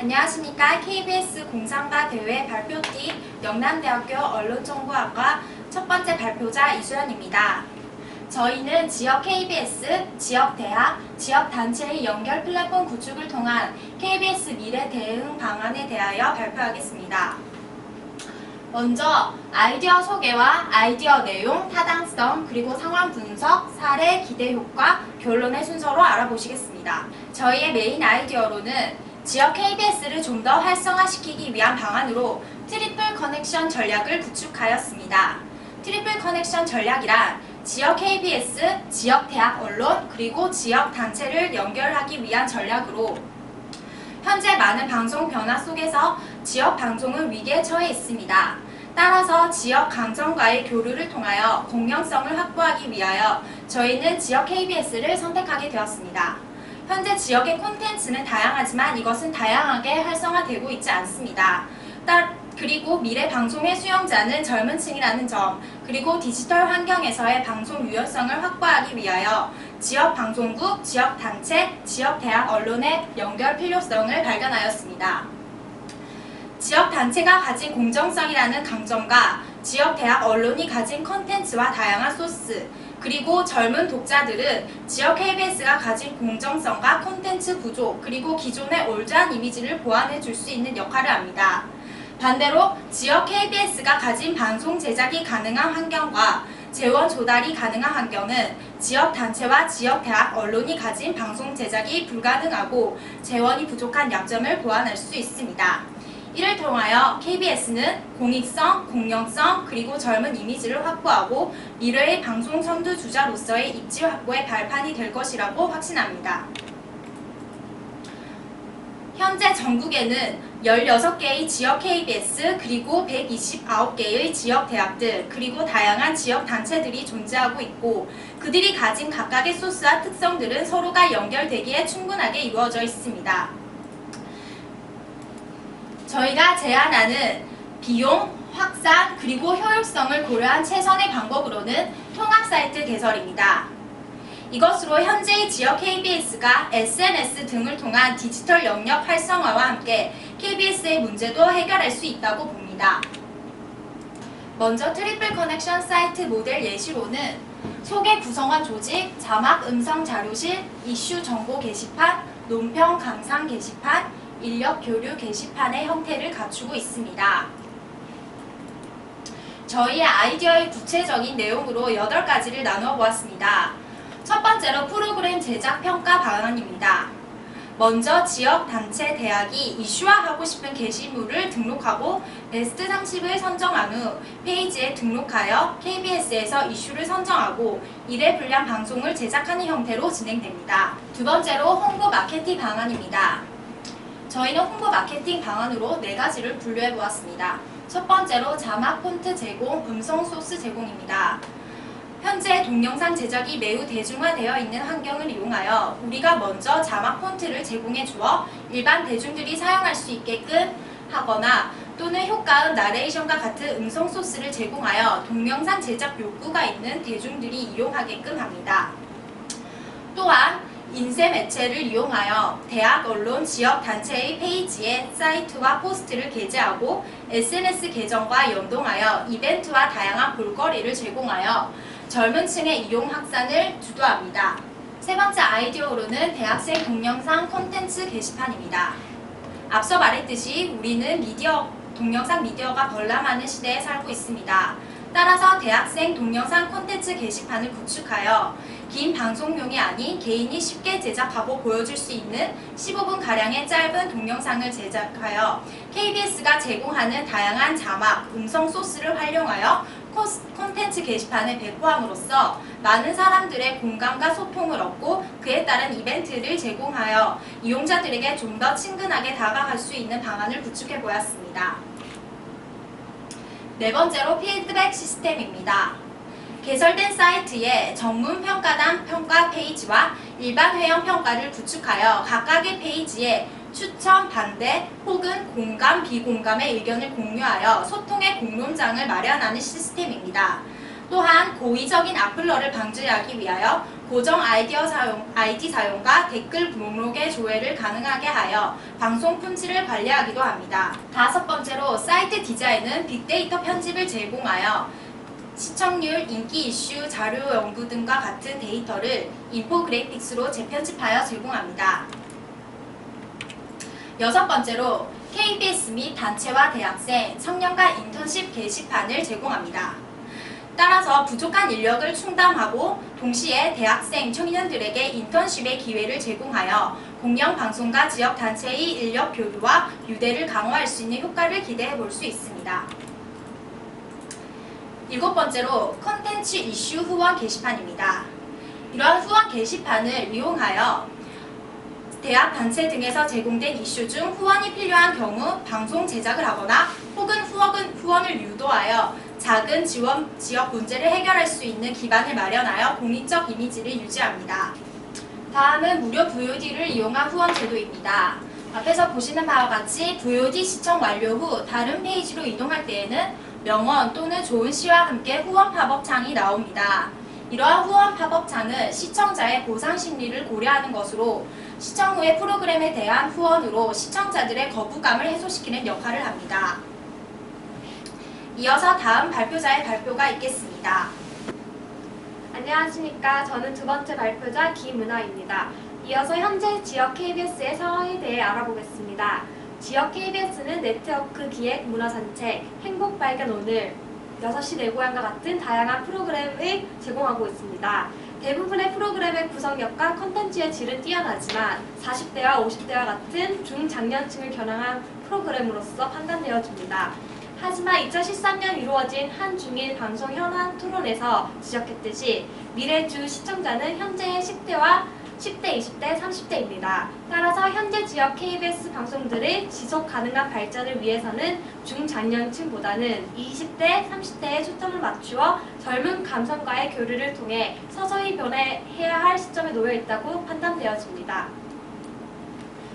안녕하십니까. KBS 공상가 대회 발표팀 영남대학교 언론정보학과 첫 번째 발표자 이수연입니다. 저희는 지역 KBS, 지역대학, 지역단체의 연결 플랫폼 구축을 통한 KBS 미래 대응 방안에 대하여 발표하겠습니다. 먼저 아이디어 소개와 아이디어 내용, 타당성, 그리고 상황 분석, 사례, 기대 효과, 결론의 순서로 알아보시겠습니다. 저희의 메인 아이디어로는 지역 KBS를 좀 더 활성화시키기 위한 방안으로 트리플 커넥션 전략을 구축하였습니다. 트리플 커넥션 전략이란 지역 KBS, 지역 대학 언론, 그리고 지역 단체를 연결하기 위한 전략으로 현재 많은 방송 변화 속에서 지역 방송은 위기에 처해 있습니다. 따라서 지역 강점과의 교류를 통하여 공영성을 확보하기 위하여 저희는 지역 KBS를 선택하게 되었습니다. 현재 지역의 콘텐츠는 다양하지만 이것은 다양하게 활성화되고 있지 않습니다. 그리고 미래 방송의 수용자는 젊은 층이라는 점, 그리고 디지털 환경에서의 방송 유연성을 확보하기 위하여 지역 방송국, 지역 단체, 지역 대학 언론의 연결 필요성을 발견하였습니다. 지역 단체가 가진 공정성이라는 강점과 지역 대학 언론이 가진 콘텐츠와 다양한 소스, 그리고 젊은 독자들은 지역 KBS가 가진 공정성과 콘텐츠 구조, 그리고 기존의 올드한 이미지를 보완해 줄 수 있는 역할을 합니다. 반대로 지역 KBS가 가진 방송 제작이 가능한 환경과 재원 조달이 가능한 환경은 지역 단체와 지역 대학 언론이 가진 방송 제작이 불가능하고 재원이 부족한 약점을 보완할 수 있습니다. 이를 통하여 KBS는 공익성, 공영성, 그리고 젊은 이미지를 확보하고 미래의 방송 선두주자로서의 입지 확보의 발판이 될 것이라고 확신합니다. 현재 전국에는 16개의 지역 KBS, 그리고 129개의 지역 대학들, 그리고 다양한 지역 단체들이 존재하고 있고 그들이 가진 각각의 소스와 특성들은 서로가 연결되기에 충분하게 이루어져 있습니다. 저희가 제안하는 비용, 확산, 그리고 효율성을 고려한 최선의 방법으로는 통합 사이트 개설입니다. 이것으로 현재의 지역 KBS가 SNS 등을 통한 디지털 영역 활성화와 함께 KBS의 문제도 해결할 수 있다고 봅니다. 먼저 트리플 커넥션 사이트 모델 예시로는 소개 구성원 조직, 자막 음성 자료실, 이슈 정보 게시판, 논평 감상 게시판, 인력 교류 게시판의 형태를 갖추고 있습니다. 저희의 아이디어의 구체적인 내용으로 8가지를 나누어 보았습니다. 첫 번째로 프로그램 제작 평가 방안입니다. 먼저 지역 단체 대학이 이슈화하고 싶은 게시물을 등록하고 베스트 30을 선정한 후 페이지에 등록하여 KBS에서 이슈를 선정하고 1회 분량 방송을 제작하는 형태로 진행됩니다. 두 번째로 홍보 마케팅 방안입니다. 저희는 홍보 마케팅 방안으로 4가지를 분류해 보았습니다. 첫 번째로 자막 폰트 제공, 음성 소스 제공입니다. 현재 동영상 제작이 매우 대중화되어 있는 환경을 이용하여 우리가 먼저 자막 폰트를 제공해 주어 일반 대중들이 사용할 수 있게끔 하거나 또는 효과음 나레이션과 같은 음성 소스를 제공하여 동영상 제작 욕구가 있는 대중들이 이용하게끔 합니다. 또한 인쇄 매체를 이용하여 대학, 언론, 지역 단체의 페이지에 사이트와 포스트를 게재하고 SNS 계정과 연동하여 이벤트와 다양한 볼거리를 제공하여 젊은 층의 이용 확산을 주도합니다. 세 번째 아이디어로는 대학생 동영상 콘텐츠 게시판입니다. 앞서 말했듯이 우리는 동영상 미디어가 범람하는 시대에 살고 있습니다. 따라서 대학생 동영상 콘텐츠 게시판을 구축하여 긴 방송용이 아닌 개인이 쉽게 제작하고 보여줄 수 있는 15분가량의 짧은 동영상을 제작하여 KBS가 제공하는 다양한 자막, 음성 소스를 활용하여 콘텐츠 게시판에 배포함으로써 많은 사람들의 공감과 소통을 얻고 그에 따른 이벤트를 제공하여 이용자들에게 좀 더 친근하게 다가갈 수 있는 방안을 구축해 보았습니다. 네 번째로 피드백 시스템입니다. 개설된 사이트에 전문 평가단 평가 페이지와 일반 회원 평가를 구축하여 각각의 페이지에 추천, 반대 혹은 공감, 비공감의 의견을 공유하여 소통의 공론장을 마련하는 시스템입니다. 또한 고의적인 악플러를 방지하기 위하여 고정 아이디 사용과 댓글 목록의 조회를 가능하게 하여 방송 품질을 관리하기도 합니다. 다섯 번째로 사이트 디자인은 빅데이터 편집을 제공하여 시청률, 인기 이슈, 자료 연구 등과 같은 데이터를 인포그래픽스로 재편집하여 제공합니다. 여섯 번째로 KBS 및 단체와 대학생, 청년간 인턴십 게시판을 제공합니다. 따라서 부족한 인력을 충당하고 동시에 대학생, 청년들에게 인턴십의 기회를 제공하여 공영방송과 지역단체의 인력 교류와 유대를 강화할 수 있는 효과를 기대해 볼 수 있습니다. 일곱 번째로 컨텐츠 이슈 후원 게시판입니다. 이러한 후원 게시판을 이용하여 대학 단체 등에서 제공된 이슈 중 후원이 필요한 경우 방송 제작을 하거나 혹은 후원을 유도하여 작은 지역 문제를 해결할 수 있는 기반을 마련하여 공익적 이미지를 유지합니다. 다음은 무료 VOD를 이용한 후원 제도입니다. 앞에서 보시는 바와 같이 VOD 시청 완료 후 다른 페이지로 이동할 때에는 명언 또는 좋은 시와 함께 후원 팝업 창이 나옵니다. 이러한 후원 팝업 창은 시청자의 보상 심리를 고려하는 것으로 시청 후의 프로그램에 대한 후원으로 시청자들의 거부감을 해소시키는 역할을 합니다. 이어서 다음 발표자의 발표가 있겠습니다. 안녕하십니까. 저는 두 번째 발표자 김은하입니다. 이어서 현재 지역 KBS의 상황에 대해 알아보겠습니다. 지역 KBS는 네트워크 기획 문화산책, 행복발견 오늘, 6시 내 고향과 같은 다양한 프로그램을 제공하고 있습니다. 대부분의 프로그램의 구성력과 컨텐츠의 질은 뛰어나지만 40대와 50대와 같은 중장년층을 겨냥한 프로그램으로서 판단되어집니다. 하지만 2013년 이루어진 한중일 방송 현안 토론에서 지적했듯이 미래 주 시청자는 현재의 10대, 20대, 30대입니다. 따라서 현재 지역 KBS 방송들의 지속 가능한 발전을 위해서는 중장년층보다는 20대, 30대에 초점을 맞추어 젊은 감성과의 교류를 통해 서서히 변해야 할 시점에 놓여 있다고 판단되어집니다.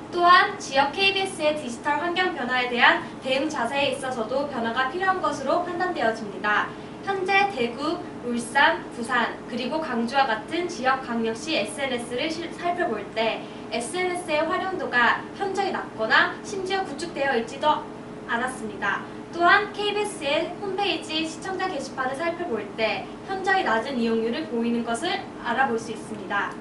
또한 지역 KBS의 디지털 환경 변화에 대한 대응 자세에 있어서도 변화가 필요한 것으로 판단되어집니다. 현재 대구, 울산, 부산, 그리고 강주와 같은 지역광역시 SNS를 살펴볼 때 SNS의 활용도가 현저히 낮거나 심지어 구축되어 있지도 않았습니다. 또한 KBS의 홈페이지 시청자 게시판을 살펴볼 때 현저히 낮은 이용률을 보이는 것을 알아볼 수 있습니다.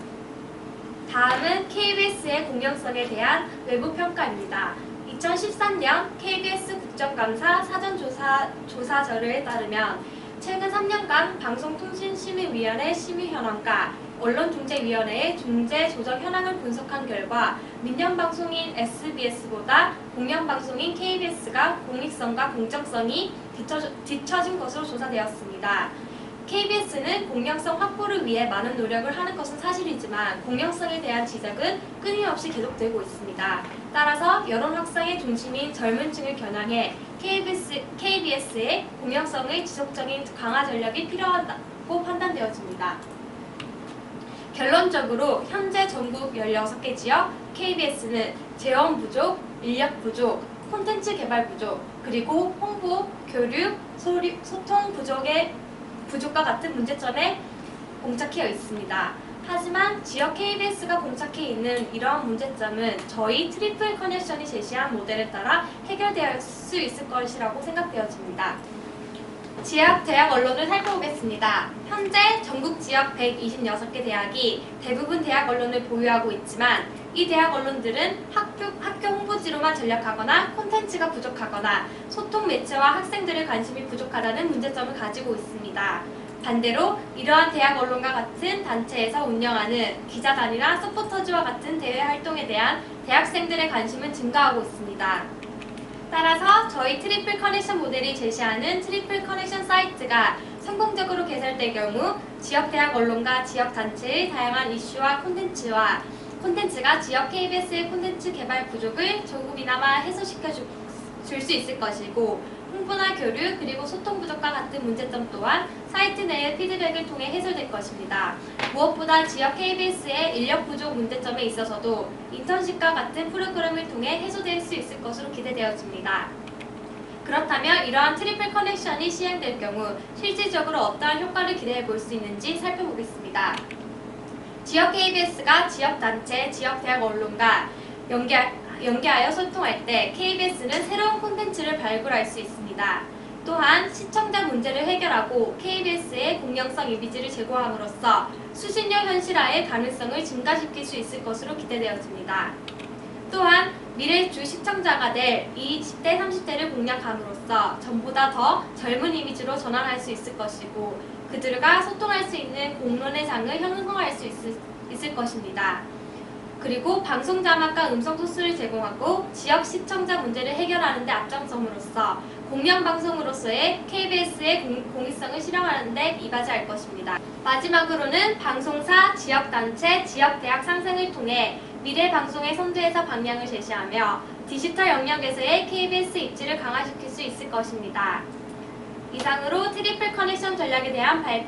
다음은 KBS의 공영성에 대한 외부 평가입니다. 2013년 KBS 국정감사 사전조사자료에 따르면 최근 3년간 방송통신심의위원회 심의 현황과 언론중재위원회의 중재 조정 현황을 분석한 결과 민영방송인 SBS보다 공영방송인 KBS가 공익성과 공정성이 뒤처진 것으로 조사되었습니다. KBS는 공영성 확보를 위해 많은 노력을 하는 것은 사실이지만 공영성에 대한 지적은 끊임없이 계속되고 있습니다. 따라서 여론 확산의 중심인 젊은 층을 겨냥해 KBS의 공영성의 지속적인 강화 전략이 필요하다고 판단되어집니다. 결론적으로 현재 전국 16개 지역 KBS는 재원 부족, 인력 부족, 콘텐츠 개발 부족, 그리고 홍보, 교류, 소통 부족과 같은 문제점에 봉착해 있습니다. 하지만 지역 KBS가 봉착해 있는 이러한 문제점은 저희 트리플 커넥션이 제시한 모델에 따라 해결될 수 있을 것이라고 생각되어집니다. 지역 대학 언론을 살펴보겠습니다. 현재 전국 지역 126개 대학이 대부분 대학 언론을 보유하고 있지만 이 대학 언론들은 학교 홍보지로만 전략하거나 콘텐츠가 부족하거나 소통 매체와 학생들의 관심이 부족하다는 문제점을 가지고 있습니다. 반대로 이러한 대학 언론과 같은 단체에서 운영하는 기자단이나 서포터즈와 같은 대외 활동에 대한 대학생들의 관심은 증가하고 있습니다. 따라서 저희 트리플 커넥션 모델이 제시하는 트리플 커넥션 사이트가 성공적으로 개설될 경우 지역 대학 언론과 지역 단체의 다양한 이슈와 콘텐츠가 지역 KBS의 콘텐츠 개발 부족을 조금이나마 해소시켜 줄 수 있을 것이고 홍보나 교류 그리고 소통 부족과 같은 문제점 또한 사이트 내의 피드백을 통해 해소될 것입니다. 무엇보다 지역 KBS의 인력 부족 문제점에 있어서도 인턴십과 같은 프로그램을 통해 해소될 수 있을 것으로 기대되어집니다. 그렇다면 이러한 트리플 커넥션이 시행될 경우 실질적으로 어떠한 효과를 기대해 볼 수 있는지 살펴보겠습니다. 지역 KBS가 지역단체, 지역대학 언론과 연계하여 소통할 때 KBS는 새로운 콘텐츠를 발굴할 수 있습니다. 또한 시청자 문제를 해결하고 KBS의 공영성 이미지를 제고함으로써 수십 년 현실화의 가능성을 증가시킬 수 있을 것으로 기대되어집니다. 또한 미래 주 시청자가 될 20대, 30대를 공략함으로써 전보다 더 젊은 이미지로 전환할 수 있을 것이고 그들과 소통할 수 있는 공론의 장을 형성할 수 있을 것입니다. 그리고 방송 자막과 음성 소스를 제공하고 지역 시청자 문제를 해결하는 데 앞장섬으로써 공영방송으로서의 KBS의 공익성을 실현하는 데 이바지할 것입니다. 마지막으로는 방송사, 지역단체, 지역대학 상생을 통해 미래 방송의 선두에서 방향을 제시하며 디지털 영역에서의 KBS 입지를 강화시킬 수 있을 것입니다. 이상으로 트리플 커넥션 전략에 대한 발표